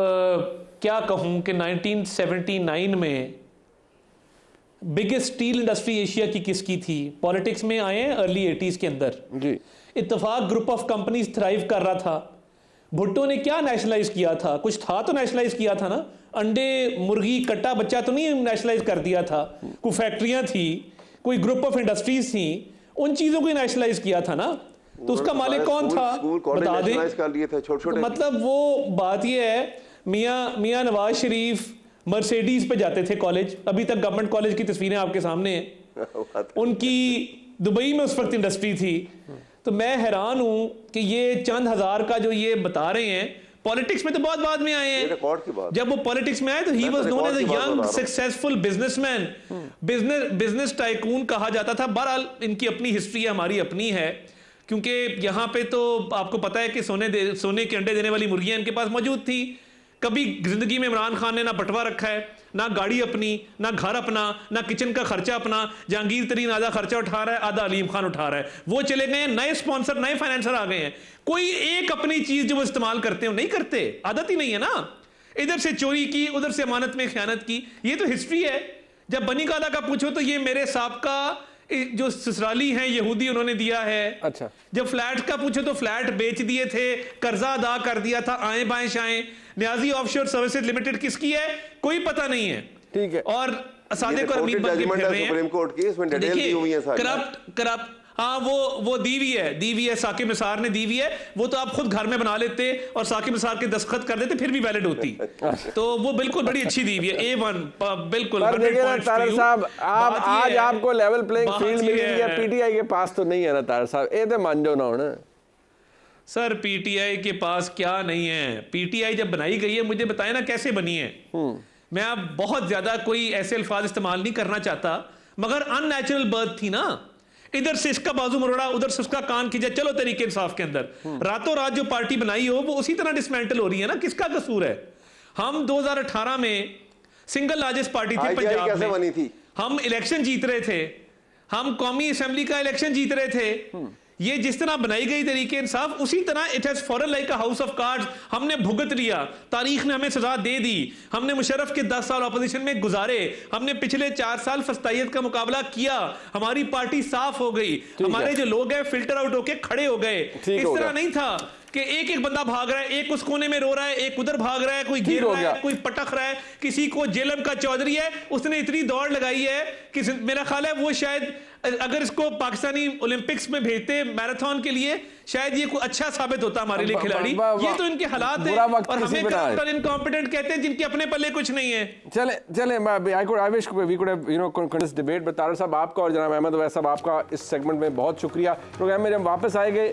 क्या कहूं कि 1979 में बिगेस्ट स्टील इंडस्ट्री एशिया की किसकी थी। पॉलिटिक्स में आए हैं अर्ली 80s के अंदर जी। इत्तेफाक ग्रुप ऑफ कंपनीज थ्राइव कर रहा था। भुट्टो ने क्या नेशनलाइज किया था? कुछ था तो नेशनलाइज किया था ना। अंडे, मुर्गी, कट्टा बच्चा तो नहीं नेशनलाइज कर दिया था। कोई फैक्ट्रियां थी, कोई ग्रुप ऑफ इंडस्ट्रीज थी, उन चीजों को नेशनलाइज किया था ना। तो उसका मालिक कौन था बता दें। तो मतलब वो बात ये है, मियां नवाज शरीफ मर्सिडीज पे जाते थे कॉलेज, अभी तक गवर्नमेंट कॉलेज की तस्वीरें आपके सामने हैं। उनकी दुबई में उस वक्त इंडस्ट्री थी। तो मैं हैरान हूं कि ये चंद हजार का जो ये बता रहे हैं, पॉलिटिक्स में तो बहुत बाद में आए हैं। जब वो पॉलिटिक्स में आए तो he was known as a young successful businessman, business tycoon कहा जाता था। बहरहाल इनकी अपनी हिस्ट्री है, हमारी अपनी है, क्योंकि यहाँ पे तो आपको पता है कि सोने के अंडे देने वाली मुर्गियां इनके पास मौजूद थी। कभी जिंदगी में इमरान खान ने ना बटवा रखा है, ना गाड़ी अपनी, ना घर अपना, ना किचन का खर्चा अपना। जहांगीर तरीन आधा खर्चा उठा रहा है, आधा अलीम खान उठा रहा है। वो चले गए, नए स्पॉन्सर, नए फाइनेंसर आ गए हैं। कोई एक अपनी चीज जो वो इस्तेमाल करते हो नहीं करते, आदत ही नहीं है ना। इधर से चोरी की, उधर से अमानत में खयानत की, ये तो हिस्ट्री है। जब बनी कादा का पूछो तो ये मेरे साहबका जो ससुराली हैं यहूदी, उन्होंने दिया है। अच्छा। जब फ्लैट का पूछो तो फ्लैट बेच दिए थे, कर्जा अदा कर दिया था, आए बाएं शाएं। न्याजी ऑफशोर सर्विसेज लिमिटेड किसकी है कोई पता नहीं है। ठीक है। और सादिक और अमीर बन के फिर रहे हैं सुप्रीम कोर्ट की, इसमें डिटेल दी हुई है सारी। करप्ट हाँ, वो दी हुई है, साकिब निसार ने दी हुई है। वो तो आप खुद घर में बना लेते और साकिब निसार के दस्तखत कर देते, फिर भी वैलिड होती। तो वो बिल्कुल बड़ी अच्छी दी हुई है, A1 बिल्कुल। तारड़ साहब, आज आपको लेवल प्लेइंग फील्ड मिली है, पीटीआई के पास तो नहीं है ना तारड़ साहब, ये तो मान जाओ ना होना। सर पीटीआई के पास क्या नहीं है? पीटीआई जब बनाई गई है, मुझे बताए ना कैसे बनी है। मैं अब बहुत ज्यादा कोई ऐसे अल्फाज इस्तेमाल नहीं करना चाहता, मगर अननेचुरल बर्थ थी ना। इधर से इसका बाजू मरोड़ा, उधर से उसका कान खींचा, चलो तरीके इंसाफ के अंदर रातों रात जो पार्टी बनाई हो वो उसी तरह डिसमेंटल हो रही है ना। किसका कसूर है? हम 2018 में सिंगल लार्जेस्ट पार्टी थी पंजाब में, बनी थी। हम इलेक्शन जीत रहे थे, हम कौमी असेंबली का इलेक्शन जीत रहे थे। ये जिस तरह बनाई गई तरीके इंसाफ, उसी तरह it has foreign like a house of cards. हमने भुगत लिया, तारीख ने हमें सजा दे दी। हमने मुशर्रफ के 10 साल अपोजिशन में गुजारे, हमने पिछले 4 साल फस्तायत का मुकाबला किया, हमारी पार्टी साफ हो गई, हमारे जो लोग हैं फिल्टर आउट होके खड़े हो गए। इस तरह नहीं था कि एक एक बंदा भाग रहा है, एक उस कोने में रो रहा है, एक उधर भाग रहा है, कोई गिर रहा है, कोई पटक रहा है। किसी को जेलम का चौधरी है, उसने इतनी दौड़ लगाई है मेरा ख्याल है वो शायद अगर इसको पाकिस्तानी ओलंपिक्स में भेजते मैराथन के लिए शायद ये कोई अच्छा साबित होता हमारे लिए खिलाड़ी। ये तो इनके हालात हैं और हमें करप्ट इनकॉम्पिटेंट कहते हैं जिनके अपने पल्ले कुछ नहीं है। चले I wish we could have continued this debate, but Tariq साहब आपका और जनाब अहमद वैस साहब आपका इस सेगमेंट में बहुत शुक्रिया। प्रोग्राम में जब वापस आएंगे,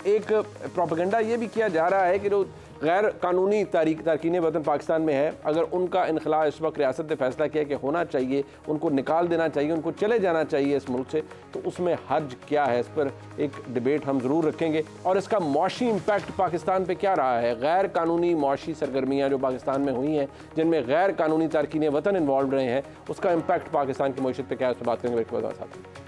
एक प्रोपेगेंडा ये भी किया जा रहा है कि जो गैर कानूनी तारकीन वतन पाकिस्तान में है, अगर उनका इनखला इस वक्त रियासत ने फैसला किया कि होना चाहिए, उनको निकाल देना चाहिए, उनको चले जाना चाहिए इस मुल्क से, तो उसमें हर्ज क्या है, इस पर एक डिबेट हम ज़रूर रखेंगे। और इसका मौशी इम्पैक्ट पाकिस्तान पे क्या रहा है, गैर कानूनी मौशी सरगर्मियाँ जो पाकिस्तान में हुई हैं जिनमें गैर कानूनी तारकीन वतन इन्वॉल्व रहे हैं, उसका इम्पैक्ट पाकिस्तान की मईशत पर क्या है, उस पर बात करेंगे।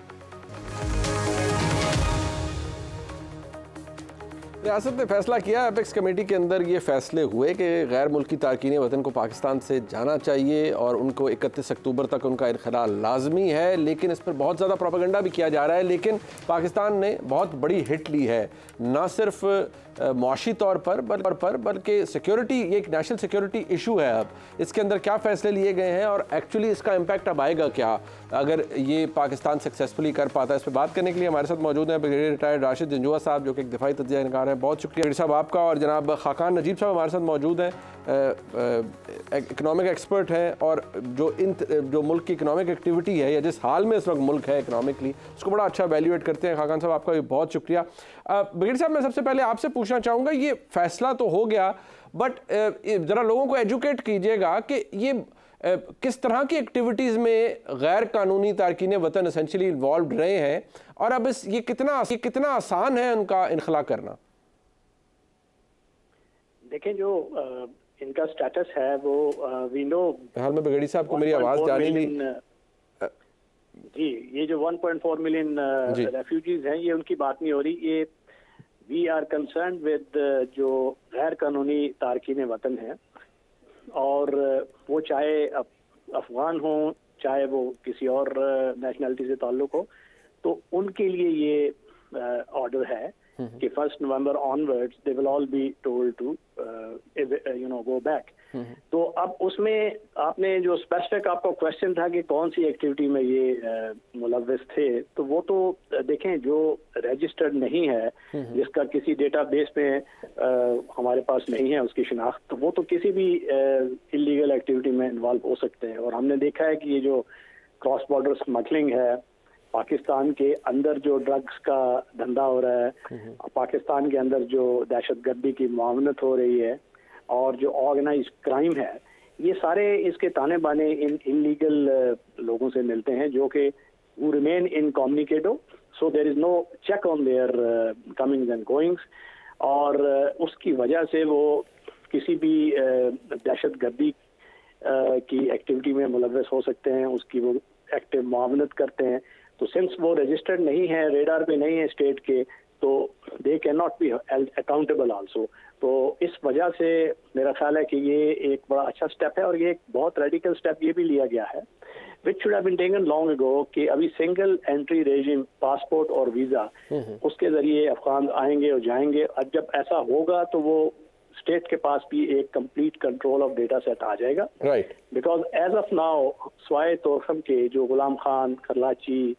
रियासत ने फैसला किया, एपेक्स कमेटी के अंदर ये फैसले हुए कि गैर मुल्की तारकीन वतन को पाकिस्तान से जाना चाहिए और उनको 31 अक्टूबर तक उनका इनखला लाजमी है। लेकिन इस पर बहुत ज़्यादा प्रोपेगेंडा भी किया जा रहा है। लेकिन पाकिस्तान ने बहुत बड़ी हिट ली है, ना सिर्फ मौशी तौर पर बल्कि सिक्योरिटी, ये एक नेशनल सिक्योरिटी इशू है। अब इसके अंदर क्या फ़ैसले लिए गए हैं और एक्चुअली इसका इम्पैक्ट अब आएगा क्या अगर ये पाकिस्तान सक्सेसफुली कर पाता है। इस पर बात करने के लिए हमारे साथ मौजूद हैं ब्रिगेडियर रिटायर्ड राशिद जंजुआ साहब, जो कि एक दिफाई तज्ज़ियाकार हैं। बहुत शुक्रिया साहब आपका। और जनाब खाकान नजीब साहब हमारे साथ मौजूद हैं, इकनॉमिक एक्सपर्ट हैं और जो मुल्क की इकनॉमिक एक्टिविटी है या जिस हाल में इस वक्त मुल्क है इकनॉमिकली, उसको बड़ा अच्छा वैल्यूएट करते हैं। खाकान साहब आपका भी बहुत शुक्रिया। ब्रिगेडियर साहब, मैं सबसे पहले आपसे पूछना चाहूँगा, ये फैसला तो हो गया, बट ज़रा लोगों को एजुकेट कीजिएगा कि ये किस तरह की एक्टिविटीज़ में गैर कानूनी तारकीन वतन एसेंशियली इन्वॉल्व रहे हैं और अब ये कितना आसान है उनका इनखला करना। देखें, जो इनका स्टेटस है वो वी नो, हाल में ब्रिगेडियर साहब को मेरी आवाज़ जानी नहीं जी, ये जो 1.4 मिलियन रेफ्यूजीज हैं, ये उनकी बात नहीं हो रही। ये वी आर कंसर्न विद जो गैर कानूनी तारकीन वतन है, और वो चाहे अफगान हो चाहे वो किसी और नेशनलिटी से ताल्लुक हो, तो उनके लिए ये ऑर्डर है कि 1 November onwards they will all be told to go back. तो अब उसमें आपने जो स्पेसिफिक आपका क्वेश्चन था कि कौन सी एक्टिविटी में ये मुलव्विस थे, तो वो तो देखें, जो रजिस्टर्ड नहीं है, जिसका किसी डेटाबेस में हमारे पास नहीं है उसकी शिनाख्त, तो वो तो किसी भी इलीगल एक्टिविटी में इन्वॉल्व हो सकते हैं। और हमने देखा है कि ये जो क्रॉस बॉर्डर स्मगलिंग है, पाकिस्तान के अंदर जो ड्रग्स का धंधा हो रहा है, पाकिस्तान के अंदर जो दहशतगर्दी की मुआवनत हो रही है और जो ऑर्गेनाइज्ड क्राइम है, ये सारे इसके ताने बाने इन इलीगल लोगों से मिलते हैं जो कि who remain incommunicado, so there is no check on their comings and goings, और उसकी वजह से वो किसी भी दहशतगर्दी की एक्टिविटी में मुलव्वस हो सकते हैं, उसकी वो एक्टिव मुआवनत करते हैं। तो सिंस वो रजिस्टर्ड नहीं है, रेडार पे नहीं है स्टेट के, तो they can not be accountable also. तो इस वजह से मेरा ख्याल है कि ये एक बड़ा अच्छा स्टेप है, और ये एक बहुत रेडिकल स्टेप ये भी लिया गया है which should have been taken long ago, कि अभी सिंगल एंट्री रेजिम, पासपोर्ट और वीज़ा, उसके ज़रिए अफगान आएंगे और जाएंगे। अब जब ऐसा होगा तो वो स्टेट के पास भी एक complete control of data set आ जाएगा, right. Because as of now स्वाय तोरखम के जो गुलाम खान, खरलाची,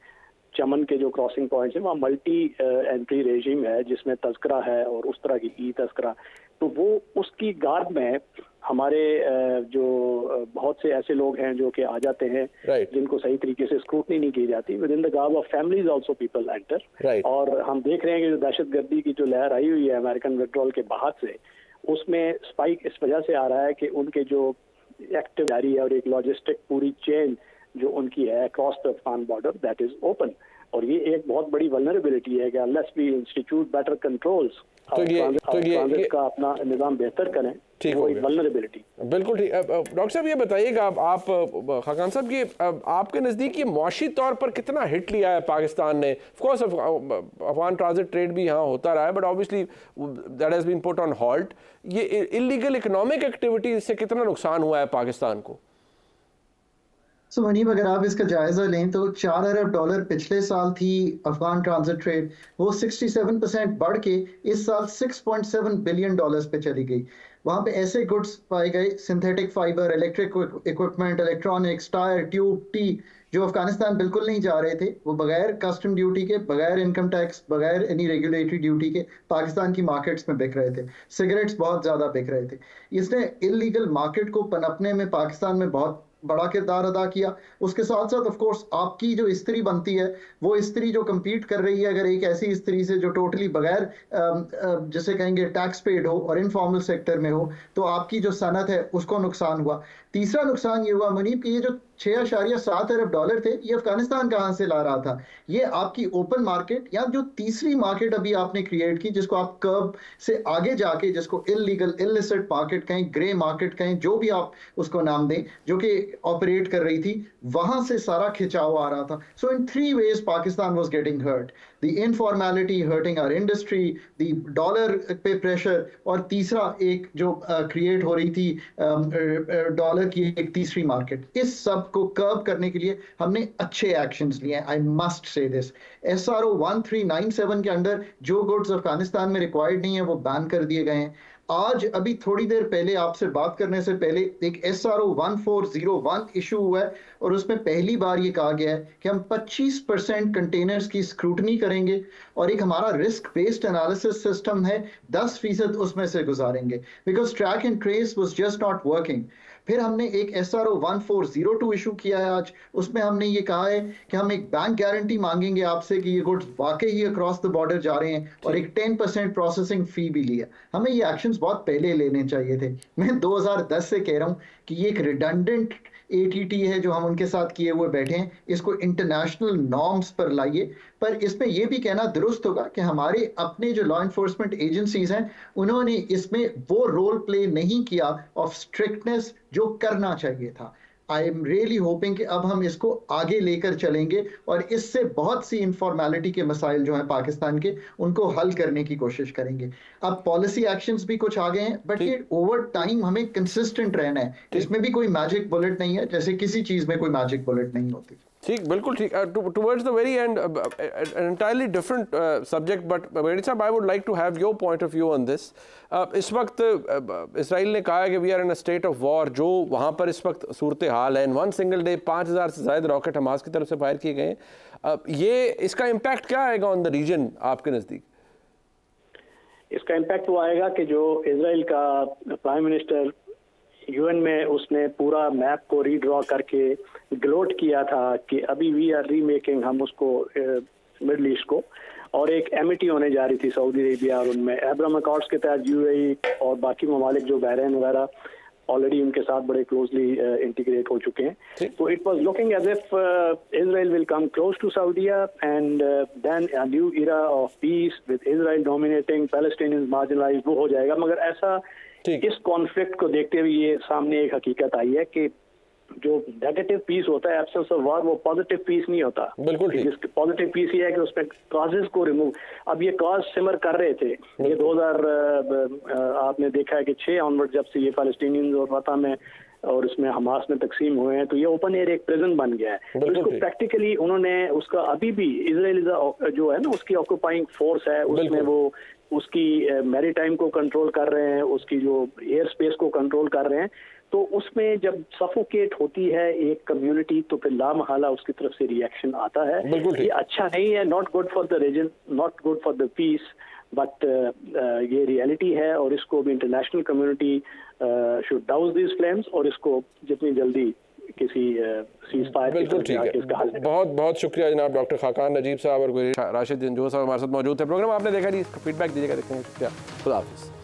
चमन के जो क्रॉसिंग पॉइंट्स हैं, वहाँ मल्टी एंट्री रेजिम है जिसमें तस्करा है और उस तरह की ई तस्करा। तो वो उसकी गार्ड में हमारे जो बहुत से ऐसे लोग हैं जो कि आ जाते हैं, जिनको सही तरीके से स्क्रूटनी नहीं की जाती। With in the guard of families also people enter, और हम देख रहे हैं कि जो दहशतगर्दी की जो लहर आई हुई है अमेरिकन विड्रॉल के बाद से, उसमें स्पाइक इस वजह से आ रहा है कि उनके जो एक्टिव जारी है और एक लॉजिस्टिक पूरी चेन जो उनकी है cross the Afghan border, that is open. और ये एक बहुत बड़ी वल्नरेबिलिटी है कि unless we institute better controls, तो ये का अपना निज़ाम बेहतर करें, ठीक हो वल्नरेबिलिटी। बिल्कुल ठीक। डॉक्टर साहब ये बताइएगा, आप खाकान साहब, ये आपके नज़दीक ये मुआशी तौर पर कितना हिट लिया है पाकिस्तान ने? Of course Afghan transit trade भी यहाँ होता रहा है, but obviously that has been put on halt. ये इलीगल इकोनॉमिक एक्टिविटीज से कितना नुकसान हुआ है पाकिस्तान को? सो मनीब, अगर आप इसका जायज़ा लें तो $4 अरब पिछले साल थी अफगान ट्रांजिट ट्रेड, वो 67% बढ़ के इस साल $6.7 बिलियन पे चली गई। वहाँ पे ऐसे गुड्स पाए गए, synthetic fibre, electric equipment, electronics, tyre, tube, T, जो अफगानिस्तान बिल्कुल नहीं जा रहे थे, वो बगैर कस्टम ड्यूटी के, बगैर इनकम टैक्स, बगैर एनी रेगुलेटरी ड्यूटी के पाकिस्तान की मार्केट्स में बिक रहे थे। सिगरेट्स बहुत ज़्यादा बिक रहे थे। इसने इलीगल मार्केट को पनपने में पाकिस्तान में बहुत बड़ा किरदार अदा किया। उसके साथ साथ ऑफ कोर्स आपकी जो स्त्री बनती है, वो स्त्री जो compete कर रही है अगर एक ऐसी स्त्री से जो टोटली बगैर जैसे कहेंगे टैक्स पेड हो और इनफॉर्मल सेक्टर में हो, तो आपकी जो सनत है उसको नुकसान हुआ। तीसरा नुकसान ये हुआ मुनीब कि ये जो 6.7 अरब डॉलर थे, ये अफगानिस्तान कहाँ से ला रहा था? ये आपकी ओपन मार्केट या जो तीसरी मार्केट अभी आपने क्रिएट की, जिसको आप कर्ब से आगे जाके, जिसको इलीगल इलिसिट मार्केट कहें, ग्रे मार्केट कहें, जो भी आप उसको नाम दें, जो कि ऑपरेट कर रही थी, वहां से सारा खिंचाव आ रहा था। So in 3 ways Pakistan was getting hurt, the informality hurting our industry, the dollar पे प्रेशर, और तीसरा एक जो क्रिएट हो रही थी डॉलर की एक तीसरी मार्केट। इस सब को कर्ब करने के लिए हमने अच्छे एक्शंस लिए हैं। I must say this, SRO 1397 के अंडर जो गुड्स अफगानिस्तान में रिक्वायर्ड नहीं है वो बैन कर दिए गए हैं। आज अभी थोड़ी देर पहले आपसे बात करने से पहले एक SRO 1401 इशू हुआ है और उसमें पहली बार ये कहा गया है कि हम 25% कंटेनर्स की स्क्रूटनी करेंगे और एक हमारा रिस्क बेस्ड एनालिसिस सिस्टम है, 10% उसमें से गुजारेंगे, because track and trace was just not working. फिर हमने एक SRO 1402 इशू किया है आज, उसमें हमने ये कहा है कि हम एक बैंक गारंटी मांगेंगे आपसे कि ये गुड्स वाकई ही अक्रॉस द बॉर्डर जा रहे हैं, और एक 10% प्रोसेसिंग फी भी लिया। हमें ये एक्शंस बहुत पहले लेने चाहिए थे। मैं 2010 से कह रहा हूँ कि ये एक रिडंडेंट ATT है जो हम उनके साथ किए हुए बैठे हैं, इसको इंटरनेशनल नॉर्म्स पर लाइए। पर इसमें यह भी कहना दुरुस्त होगा कि हमारे अपने जो लॉ इन्फोर्समेंट एजेंसीज हैं, उन्होंने इसमें वो रोल प्ले नहीं किया ऑफ स्ट्रिक्टनेस जो करना चाहिए था। आई एम रियली होपिंग कि अब हम इसको आगे लेकर चलेंगे और इससे बहुत सी इनफॉर्मेलिटी के मसाइल जो हैं पाकिस्तान के, उनको हल करने की कोशिश करेंगे। अब पॉलिसी एक्शंस भी कुछ आ गए हैं, बट ये ओवर टाइम हमें कंसिस्टेंट रहना है। इसमें भी कोई मैजिक बुलेट नहीं है, जैसे किसी चीज में कोई मैजिक बुलेट नहीं होती। ठीक, बिल्कुल ठीक। Towards the very and an entirely different subject, but Brady साहब, I would like to have your point of view on this. इस वक्त इसराइल ने कहा है कि we are in a state of war, जो वहाँ पर इस वक्त सूरत हाल है। इन वन सिंगल डे 5000 से ज़्यादा रॉकेट हमास की तरफ से फायर किए गए हैं। ये इसका इम्पैक्ट क्या आएगा ऑन द रीजन आपके नज़दीक? इसका इम्पैक्ट वो आएगा कि जो इसराइल का प्राइम मिनिस्टर UN में उसने पूरा मैप को रीड्रॉ करके ग्लोट किया था कि अभी वी आर रीमेकिंग, हम उसको मिडल ईस्ट को, और एक एमिटी होने जा रही थी सऊदी अरेबिया, और उनमें अब्राहम अकॉर्ड्स के तहत UAE और बाकी ममालिक जो बहरीन वगैरह ऑलरेडी उनके साथ बड़े क्लोजली इंटीग्रेट हो चुके हैं। तो it was looking as if Israel will come close to सऊदीया and then a new era of peace with Israel dominating, Palestinians marginalised, वो हो जाएगा। मगर ऐसा इस कॉन्फ्लिक्ट को देखते हुए ये सामने एक हकीकत आई है कि जो नेगेटिव पीस होता है, एब्सेंस ऑफ वार, वो पॉजिटिव पीस नहीं होता। बिल्कुल ठीक। पॉजिटिव पीस ये है कि उसमें कॉजेज को रिमूव, अब ये कॉज सिमर कर रहे थे। ये 2000 आपने देखा है कि 6 ऑनवर्ड जब से ये पैलेस्टीनियंस और फतह में और इसमें हमास में तकसीम हुए हैं, तो ये ओपन एयर एक प्रिजन बन गया है। तो इसको प्रैक्टिकली उन्होंने उसका अभी भी इजराइल जो है ना उसकी ऑक्यूपाइंग फोर्स है, उसमें वो उसकी मैरीटाइम को कंट्रोल कर रहे हैं, उसकी जो एयर स्पेस को कंट्रोल कर रहे हैं। तो उसमें जब सफोकेट होती है एक कम्युनिटी, तो फिर लामहला उसकी तरफ से रिएक्शन आता है। ये अच्छा नहीं है, not good for the region, not good for the peace, but ये रियलिटी है और इसको भी international community should douse these flames और इसको जितनी जल्दी किसी सीज फायर इसका हल। बहुत बहुत शुक्रिया जनाब डॉक्टर खाकान नजीब साहब और राशिद जंजोर साहब हमारे साथ मौजूद थे। प्रोग्राम आपने देखा जी, फीडबैक दीजिएगा, देखेंगे। शुक्रिया, खुदा हाफिज़।